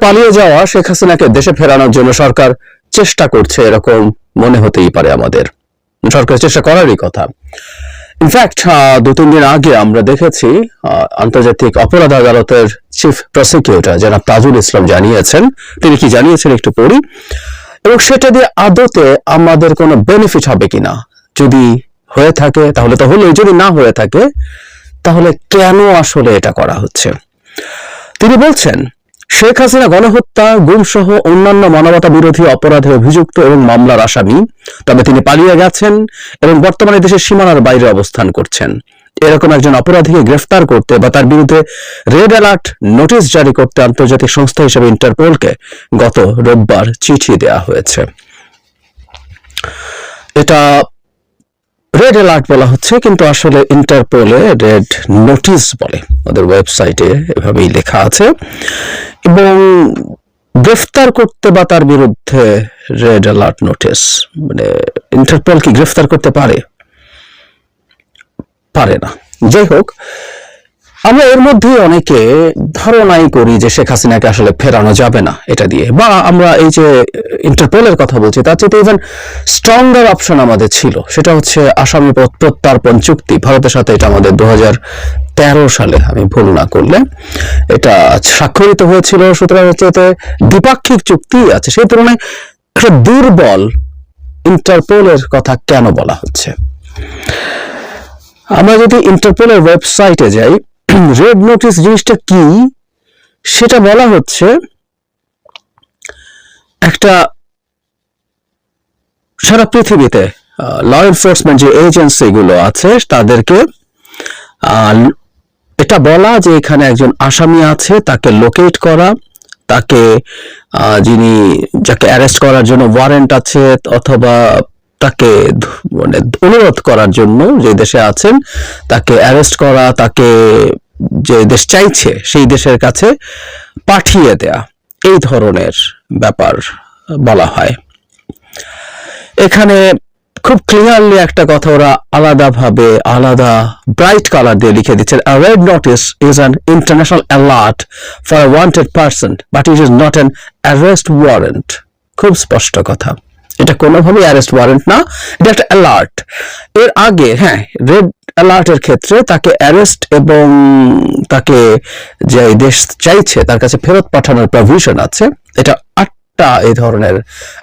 পালিয়ে যাওয়া শেখ হাসিনাকে দেশে ফেরানোর জন্য সরকার চেষ্টা করছে, এরকম মনে হতেই পারে আমাদের। সরকার চেষ্টা করারই কথা। ইনফ্যাক্ট 2-3 দিন আগে আমরা দেখেছি আন্তর্জাতিক অপরাধ আদালতের চিফ প্রসিকিউটর জনাব তাজুল ইসলাম জানিয়েছেন, তিনি কি জানিয়েছেন একটু পড়ি, এবং সেটা দিয়ে আদতে আমাদের কোনো বেনিফিট হবে কিনা, যদি হয়ে থাকে তাহলে তো হলোই, যদি না হয়ে থাকে তাহলে কেন আসলে এটা করা হচ্ছে। তিনি বলছেন, শেখ হাসিনা গণহত্যা, গুম সহ অন্যান্য মানবতা বিরোধী অপরাধে অভিযুক্ত এবং মামলার আসামি, তবে তিনি পালিয়ে গেছেন এবং বর্তমানে দেশের সীমানার বাইরে অবস্থান করছেন। এরকম একজন অপরাধীকে গ্রেফতার করতে বা তার বিরুদ্ধে রেড অ্যালার্ট নোটিশ জারি করতে আন্তর্জাতিক সংস্থা হিসেবে ইন্টারপোলকে গত রোববার চিঠি দেওয়া হয়েছে। এটা রেড অ্যালার্ট বলা হচ্ছে, কিন্তু আসলে ইন্টারপোলে রেড নোটিশ বলে, ওদের ওয়েবসাইটে এভাবেই লেখা আছে। এবং গ্রেফতার করতে বা তার বিরুদ্ধে রেড অ্যালার্ট নোটিশ, মানে ইন্টারপোল কি গ্রেফতার করতে পারে না। যাই হোক, আমরা এর মধ্যে অনেকে ধারণাই করি যে শেখ হাসিনাকে আসলে ফেরানো যাবে না এটা দিয়ে, বা আমরা এই যে ইন্টারপোলের কথা বলছি তার চেয়ে ইভেন স্ট্রঙ্গার অপশন আমাদের ছিল, সেটা হচ্ছে আসামি প্রত্যার্পণ চুক্তি ভারতের সাথে। এটা আমাদের 2013 সালে, আমি ভুল না করলে, এটা স্বাক্ষরিত হয়েছিল। সুতরাং হচ্ছে দ্বিপাক্ষিক চুক্তি আছে, সেই তুলনায় একটা দুর্বল ইন্টারপোলের কথা কেন বলা হচ্ছে। আমরা যদি ইন্টারপোলের ওয়েবসাইটে যাই, রেড নোটিশ জিনিসটা কি সেটা বলা হচ্ছে, একটা সারা পৃথিবীতে ল এনফোর্সমেন্ট যে এজেন্সি গুলো আছে তাদেরকে এটা বলা যে এখানে একজন আসামি আছে, তাকে লোকেট করা, তাকে যাকে অ্যারেস্ট করার জন্য ওয়ারেন্ট আছে, অথবা তাকে মানে অনুরোধ করার জন্য যে দেশে আছেন তাকে অ্যারেস্ট করা, তাকে যে দেশ চাইছে সেই দেশের কাছে পাঠিয়ে দেয়া, এই ধরনের ব্যাপার বলা হয়। এখানে খুব ক্লিয়ারলি একটা কথা ওরা আলাদা ব্রাইট কালার দিয়ে লিখে দিচ্ছেন, a red notice is an international alert for a wanted person but it is not an arrest warrant। খুব স্পষ্ট কথা, এটা কোনোভাবেই অ্যারেস্ট ওয়ারেন্ট না, এটা একটা অ্যালার্ট। এর আগে রেড অ্যালার্টের ক্ষেত্রে তাকে অ্যারেস্ট এবং তাকে যে দেশ চাইছে তার কাছে ফেরত পাঠানোর প্রভিশন আছে। এটা 8টা এই ধরনের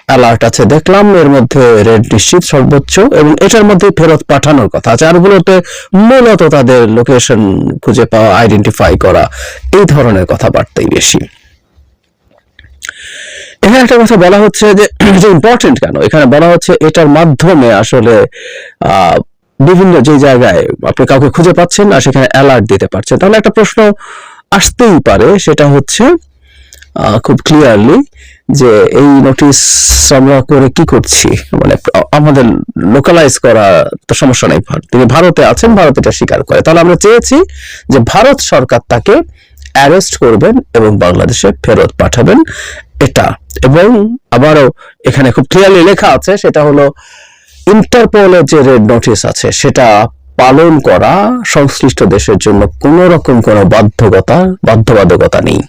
অ্যালার্ট আছে দেখলাম, এর মধ্যে রেড নিশ্চিত সর্বোচ্চ, এবং এটার মধ্যে ফেরত পাঠানোর কথা আছে। আরগুলোতে মূলত তাদের লোকেশন খুঁজে পাওয়া, আইডেন্টিফাই করা, এই ধরনের কথাবার্তাই বেশি। এখানে একটা কথা বলা হচ্ছে যে ইম্পর্টেন্ট কেন, এখানে বলা হচ্ছে এটার মাধ্যমে আসলে বিভিন্ন যে জায়গায় আপনি কাউকে খুঁজে পাচ্ছেন না সেখানে অ্যালার্ট দিতে পারছেন। তাহলে একটা প্রশ্ন আসতেই পারে, সেটা হচ্ছে খুব ক্লিয়ারলি যে এই নোটিশ আমরা করে কি করছি, মানে আমাদের লোকালাইজ করা তো সমস্যা নেই, তিনি ভারতে আছেন, ভারত এটা স্বীকার করে, তাহলে আমরা চেয়েছি যে ভারত সরকার তাকে অ্যারেস্ট করবেন এবং বাংলাদেশে ফেরত পাঠাবেন এটা। এবং আবারও এখানে খুব ক্লিয়ারলি লেখা আছে, সেটা হলো ইন্টারপোলের যে রেড নোটিশ আছে সেটা পালন করা সংশ্লিষ্ট দেশের জন্য কোন রকম কোনো বাধ্যবাধকতা নেই।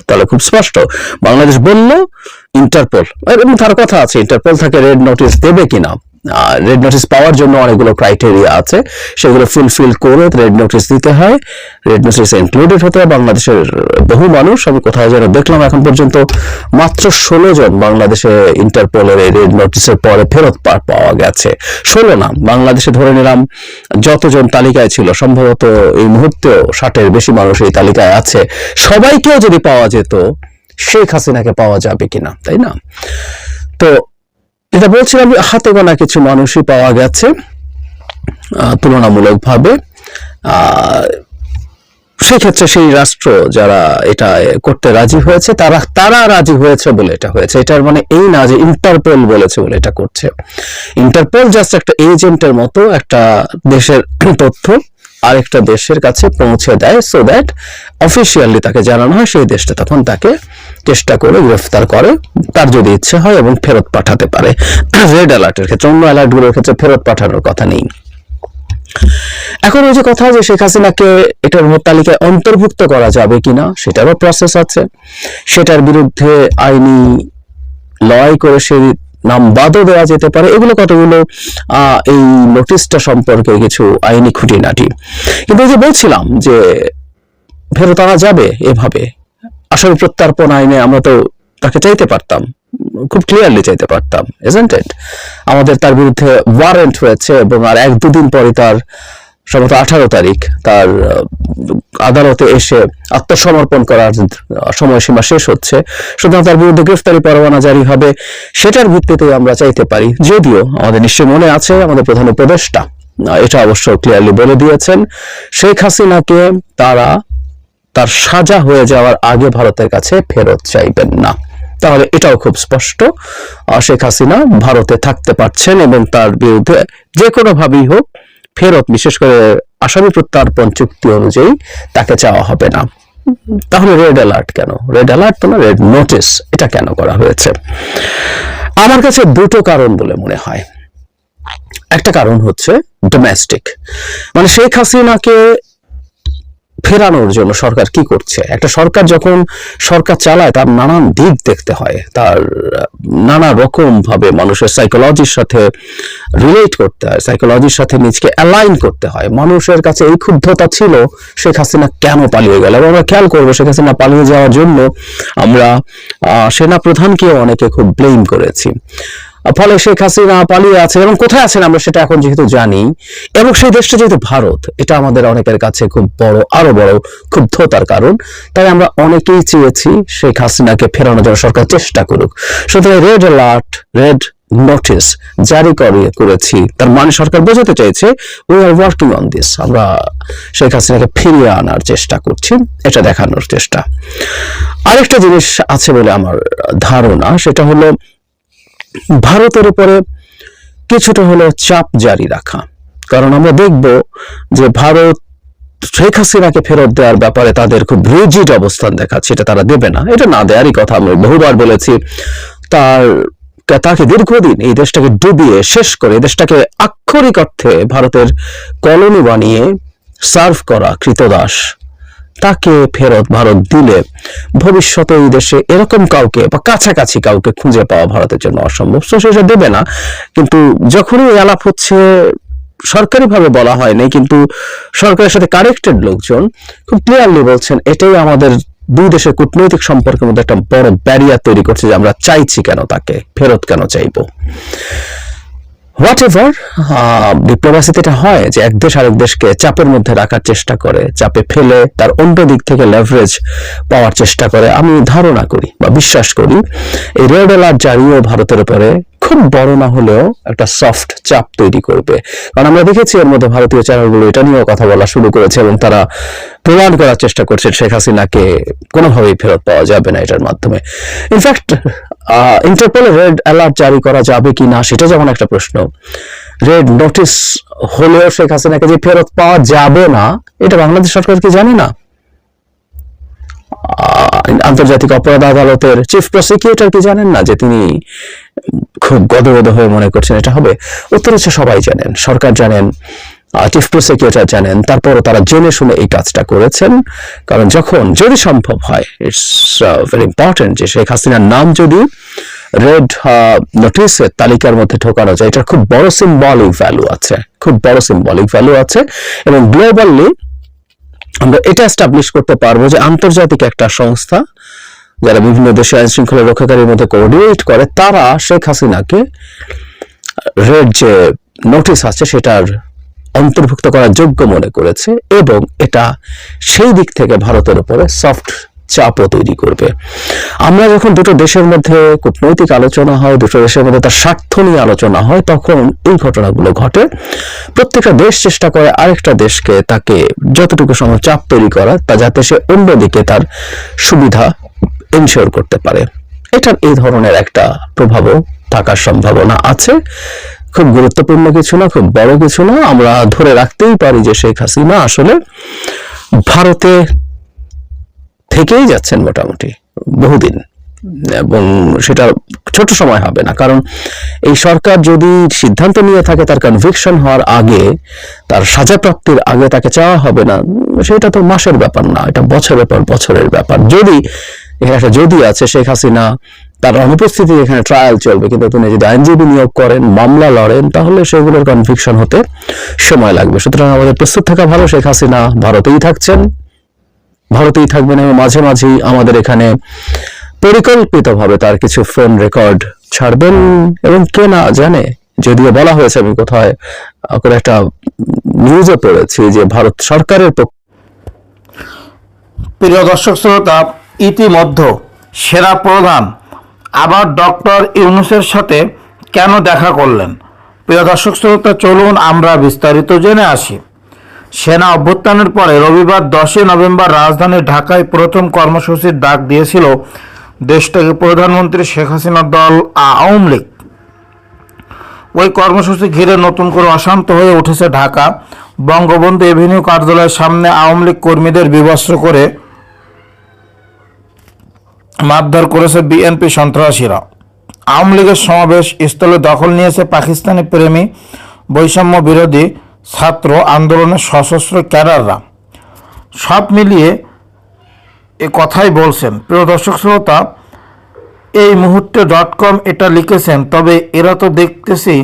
তাহলে খুব স্পষ্ট, বাংলাদেশ বলল ইন্টারপোল, এবং তার কথা আছে ইন্টারপোল তাকে রেড নোটিশ দেবে কিনা। রেড নোটিশ পাওয়ার জন্য অনেকগুলো ক্রাইটেরিয়া আছে, সেগুলো ফুলফিল করে রেড নোটিশ দিতে হয়, রেড নোটিশ ইনক্লুডেড হতে হয়। বাংলাদেশের বহু মানুষ, আমি কোথাও যেন দেখলাম এখন পর্যন্ত মাত্র 16 জন বাংলাদেশে ইন্টারপোলের এই রেড নোটিশের পরে ফেরত পাওয়া গেছে। 16 না, বাংলাদেশে ধরে নিলাম যতজন তালিকায় ছিল সম্ভবত এই মুহূর্তেও 60-এর বেশি মানুষ এই তালিকায় আছে। সবাইকেও যদি পাওয়া যেত, শেখ হাসিনাকে পাওয়া যাবে কিনা, তাই না? তো যেটা বলছিলাম, হাতে গোনা কিছু মানুষই পাওয়া গেছে তুলনামূলকভাবে। সেক্ষেত্রে সেই রাষ্ট্র যারা এটা করতে রাজি হয়েছে তারা রাজি হয়েছে বলে এটা হয়েছে। এটার মানে এই না যে ইন্টারপোল বলেছে বলে এটা করছে। ইন্টারপোল জাস্ট একটা এজেন্টের মতো একটা দেশের তথ্য আরেকটা দেশের কাছে পৌঁছে দেয়, সো দ্যাট অফিসিয়ালি তাকে জানানো হয়, সেই দেশটা তখন তাকে চেষ্টা করে গ্রেফতার করে, তার যদি ইচ্ছে হয়, এবং ফেরত পাঠাতে পারে। রেড অ্যালার্টের ক্ষেত্রে, অন্য অ্যালার্টগুলোর ক্ষেত্রে ফেরত পাঠানোর কথা নেই। এখন ওই যে কথা যে শেখ হাসিনাকে এটার তালিকায় অন্তর্ভুক্ত করা যাবে কিনা সেটারও প্রসেস আছে, সেটার বিরুদ্ধে আইনি লড়াই করে সেই নাম বাদও দেওয়া যেতে পারে। এগুলো কতগুলো এই নোটিশটা সম্পর্কে কিছু আইনি খুঁটিনাটি। কিন্তু এই যে বলছিলাম যে ফেরত আনা যাবে এভাবে, আসামি প্রত্যার্পণ আইনে আমরা তো তাকে চাইতে পারতাম, খুব ক্লিয়ারলি চাইতে পারতাম, ইজন্ট ইট? আমাদের তার বিরুদ্ধে ওয়ারেন্ট হয়েছে এবং আর 1-2 দিন পরে তার সম্ভবত 18 তারিখ তার আদালতে এসে আত্মসমর্পণ করার সময়সীমা শেষ হচ্ছে, সুতরাং তার বিরুদ্ধে গ্রেফতারি পরোয়ানা জারি হবে। সেটার ভিত্তিতে আমরা চাইতে পারি, যদিও আমাদের নিশ্চয় মনে আছে আমাদের প্রধান উপদেষ্টা এটা অবশ্য ক্লিয়ারলি বলে দিয়েছেন, শেখ হাসিনাকে তারা তার সাজা হয়ে যাওয়ার আগে ভারতের কাছে ফেরত চাইবেন না। তাহলে এটাও খুব স্পষ্ট, শেখ হাসিনা ভারতে থাকতে পারছেন এবং তার বিরুদ্ধে যে কোনো ভাবেই হোক ফেরত, বিশেষ করে আসামি প্রত্যার্পণ চুক্তি অনুযায়ী তাকে চাওয়া হবে না। তাহলে রেড অ্যালার্ট কেন? রেড অ্যালার্ট তো না, রেড নোটিস এটা কেন করা হয়েছে? আমার কাছে দুটো কারণ বলে মনে হয়। একটা কারণ হচ্ছে ডোমেস্টিক, মানে শেখ হাসিনাকে ফেরানোর জন্য সরকার কি করছে। একটা সরকার যখন সরকার চালায় তার নানান দিক দেখতে হয়, তার নানা রকম ভাবে মানুষের সাইকোলজির সাথে রিলেট করতে হয়, সাইকোলজির সাথে নিজকে অ্যালাইন করতে হয়। মানুষের কাছে এই ক্ষুব্ধতা ছিল শেখ হাসিনা কেন পালিয়ে গেল, এবং আমরা খেয়াল করবো শেখ হাসিনা পালিয়ে যাওয়ার জন্য আমরা সেনা প্রধানকেও অনেকে খুব ব্লেম করেছি। ফলে শেখ হাসিনা পালিয়ে আছে এবং কোথায় আছেন আমরা সেটা এখন যেহেতু জানি, এবং সেই দেশটা যেহেতু ভারত, এটা আমাদের অনেকের কাছে খুব বড়, আরো বড় ক্ষুব্ধতার কারণ। তাই আমরা অনেকেই চেয়েছি শেখ হাসিনাকে ফেরানোর জন্য সরকার চেষ্টা করুক। সুতরাং রেড অ্যালার্ট, রেড নোটিস জারি করেছি, তার মানে সরকার বোঝাতে চাইছে we are working on this, আমরা শেখ হাসিনাকে ফিরিয়ে আনার চেষ্টা করছি, এটা দেখানোর চেষ্টা। আরেকটা জিনিস আছে বলে আমার ধারণা, সেটা হলো ভারতের উপরে কিছুটা হলো চাপ জারি রাখা। কারণ আমরা দেখব যে ভারত শেখ হাসিনাকে ফেরত দেওয়ার ব্যাপারে তাদের খুব রিজিড অবস্থান দেখাচ্ছে, এটা তারা দেবে না, এটা না দেওয়ারই কথা। আমি বহুবার বলেছি তাকে দীর্ঘদিন এই দেশটাকে ডুবিয়ে শেষ করে, দেশটাকে আক্ষরিক অর্থে ভারতের কলোনি বানিয়ে সার্ভ করা কৃতদাস, তাকে ফেরত ভারত দিলে ভবিষ্যতে এই দেশে এরকম কাউকে বা কাছাকাছি কাউকে খুঁজে পাওয়া ভারতের জন্য অসম্ভব। সেটা দেবে না। কিন্তু যখনই আলাপ হচ্ছে, সরকারিভাবে বলা হয় নাই, কিন্তু সরকারের সাথে কানেক্টেড লোকজন খুব ক্লিয়ারলি বলছেন এটাই আমাদের দুই দেশের কূটনৈতিক সম্পর্কের মধ্যে একটা বড় ব্যারিয়ার তৈরি করছে, যে আমরা চাইছি কেন তাকে ফেরত, কেন চাইবো। হোয়াট এভার, ডিপ্লোম্যাসিতে এটা হয় যে এক দেশ আরেক দেশকে চাপের মধ্যে রাখার চেষ্টা করে, চাপে ফেলে তার অন্য দিক থেকে লেভারেজ পাওয়ার চেষ্টা করে। আমি ধারণা করি বা বিশ্বাস করি এই রেড অ্যালার্ট জারিও ভারতের উপরে খুব বড় না হলেও একটা সফট চাপ তৈরি করবে। কারণ আমরা দেখেছি এর মধ্যে ভারতীয় চ্যানেলগুলো এটা নিয়েও কথা বলা শুরু করেছে এবং তারা প্রমাণ করার চেষ্টা করছে শেখ হাসিনাকে কোনোভাবেই ফেরত পাওয়া যাবে না এটার মাধ্যমে। ইনফ্যাক্ট ইন্টারপোলে রেড অ্যালার্ট জারি করা যাবে কি না সেটা যেমন একটা প্রশ্ন, রেড নোটিস হলেও শেখ হাসিনাকে যে ফেরত পাওয়া যাবে না এটা বাংলাদেশ সরকার কি জানে না? আন্তর্জাতিক অপরাধ আদালতের চিফ প্রসিকিউটর কি জানেন না যে তিনি খুব গদগদ হয়ে মনে করছেন এটা হবে? উত্তর হচ্ছে সবাই জানেন, সরকার জানেন, চিফ প্রসিকিউটর জানেন, তারপরও তারা জেনে শুনে এই কাজটা করেছেন। কারণ যদি সম্ভব হয়, ইটস ভেরি ইম্পর্টেন্ট যে শেখ হাসিনার নাম যদি রেড নোটিসের তালিকার মধ্যে ঢোকানো যায়, এটার খুব বড় সিম্বলিক ভ্যালু আছে, খুব বড় সিম্বলিক ভ্যালু আছে। এবং গ্লোবালি আমরা এটা এস্টাবলিশ করতে পারবো যে আন্তর্জাতিক একটা সংস্থা যারা বিভিন্ন দেশে আইন শৃঙ্খলা রক্ষাকারীর মধ্যে কোঅর্ডিনেট করে, তারা শেখ হাসিনাকে রেড যে নোটিস আছে সেটার অন্তর্ভুক্ত করার যোগ্য মনে করেছে, এবং এটা সেই দিক থেকে ভারতের উপরে সফট চাপও তৈরি করবে। আমরা যখন দুটো দেশের মধ্যে কূটনৈতিক আলোচনা হয়, দুটো দেশের মধ্যে তার স্বার্থ নিয়ে আলোচনা হয়, তখন এই ঘটনাগুলো ঘটে। প্রত্যেকটা দেশ চেষ্টা করে আরেকটা দেশকে তাকে যতটুকু সময় চাপ তৈরি করা, তা যাতে সে অন্যদিকে তার সুবিধা এনশিওর করতে পারে। এটার এই ধরনের একটা প্রভাবও থাকার সম্ভাবনা আছে। খুব গুরুত্বপূর্ণ কিছু না, খুব বড় কিছু না। আমরা ধরে রাখতেই পারি যে শেখ হাসিনা আসলে ভারতে থেকেই যাচ্ছেন মোটামুটি বহুদিন, এবং সেটা ছোট সময় হবে না, কারণ এই সরকার যদি সিদ্ধান্ত নিয়ে থাকে তার কনভিকশন হওয়ার আগে, তার সাজা প্রাপ্তির আগে তাকে চাওয়া হবে না, সেটা তো মাসের ব্যাপার না, এটা বছরের পর বছরের ব্যাপার। যদি এখানে একটা যদি আছে, শেখ হাসিনা তার অনুপস্থিতি এখানে ট্রায়াল চলবে, কিন্তু তিনি যদি আইনজীবী নিয়োগ করেন, মামলা লড়েন, তাহলে সেগুলোর কনভিকশন হতে সময় লাগবে। সুতরাং আমাদের প্রস্তুত থাকা ভালো। শেখ হাসিনা ভারতেই থাকছেন, ভারতেই থাকবেন, এবং মাঝে মাঝেই আমাদের এখানে পরিকল্পিতভাবে তার কিছু ফোন রেকর্ড ছাড়বেন, এবং কে না জানে, যদিও বলা হয়েছে, আমি কোথায় করে একটা নিউজে পড়েছি যে ভারত সরকারের পক্ষ। প্রিয় দর্শক শ্রোতা, ইতিমধ্যে সেনা প্রধান আবার ডক্টর ইউনূসের সাথে কেন দেখা করলেন? প্রিয় দর্শক শ্রোতা, চলুন আমরা বিস্তারিত জেনে আসি। সেনা অভ্যুত্থানের পরে রবিবার 10 নভেম্বর রাজধানী ঢাকায় প্রথম কর্মসূচির ডাক দিয়েছিল দেশটাকে প্রধানমন্ত্রী শেখ হাসিনার দল আওয়ামী লীগ। ওই কর্মসূচি ঘিরে নতুন করে অশান্ত হয়ে উঠেছে ঢাকা। বঙ্গবন্ধু এভিনিউ কার্যালয়ের সামনে আওয়ামী লীগ কর্মীদের বিবস্ত্র করে মারধর করেছে বিএনপি সন্ত্রাসীরা। আওয়ামী লীগের সমাবেশ স্থলে দখল নিয়েছে পাকিস্তানি প্রেমী বৈষম্য বিরোধী ছাত্র আন্দোলনের সশস্ত্র ক্যাডাররা। সব মিলিয়ে এ কথাই বলছেন। প্রিয় দর্শক শ্রোতা, এই মুহূর্তে .com এটা লিখেছেন, তবে এরা তো দেখতেছি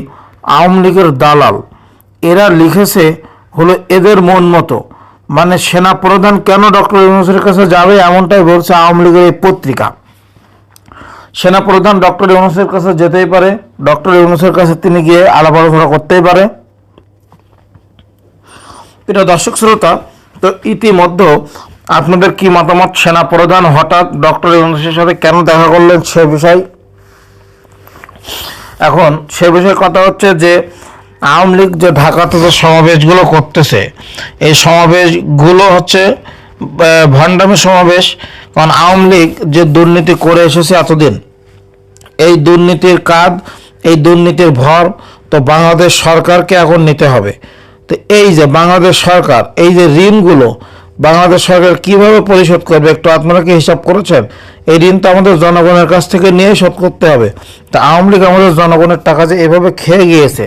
আওয়ামী লীগের দালাল। এরা লিখেছে হলো এদের মন মতো, মানে সেনা প্রধান কেন ডক্টর ইউনূসের কাছে যাবে এমনটাই বলছে আওয়ামী লীগের এই পত্রিকা। সেনা প্রধান ডক্টর ইউনূসের কাছে যেতেই পারে, ডক্টর ইউনূসের কাছে তিনি গিয়ে আলাপ আলোচনা করতেই পারে। প্রিয় দর্শক শ্রোতা, তো ইতিমধ্যে আপনাদের কি মতামত? সেনা প্রধান হঠাৎ ডক্টর ইউনূসের সাথে কেন দেখা করলেন সে বিষয়। এখন সে বিষয়ে কথা হচ্ছে যে আওয়ামী লীগ যে ঢাকাতে যে সমাবেশগুলো করতেছে, এই সমাবেশগুলো হচ্ছে ভণ্ডামি সমাবেশ। কারণ আওয়ামী লীগ যে দুর্নীতি করে এসেছে এতদিন, এই দুর্নীতির কাঁধ, এই দুর্নীতির ভর তো বাংলাদেশ সরকারকে এখন নিতে হবে। তো এই যে বাংলাদেশ সরকার, এই যে ঋণগুলো বাংলাদেশ সরকার কিভাবে পরিশোধ করবে, একটু আপনারা কি হিসাব করেছেন? এই ঋণ তো আমাদের জনগণের কাছ থেকে নিয়ে শোধ করতে হবে। তা আওয়ামী লীগ আমাদের জনগণের টাকা যে এভাবে খেয়ে গিয়েছে,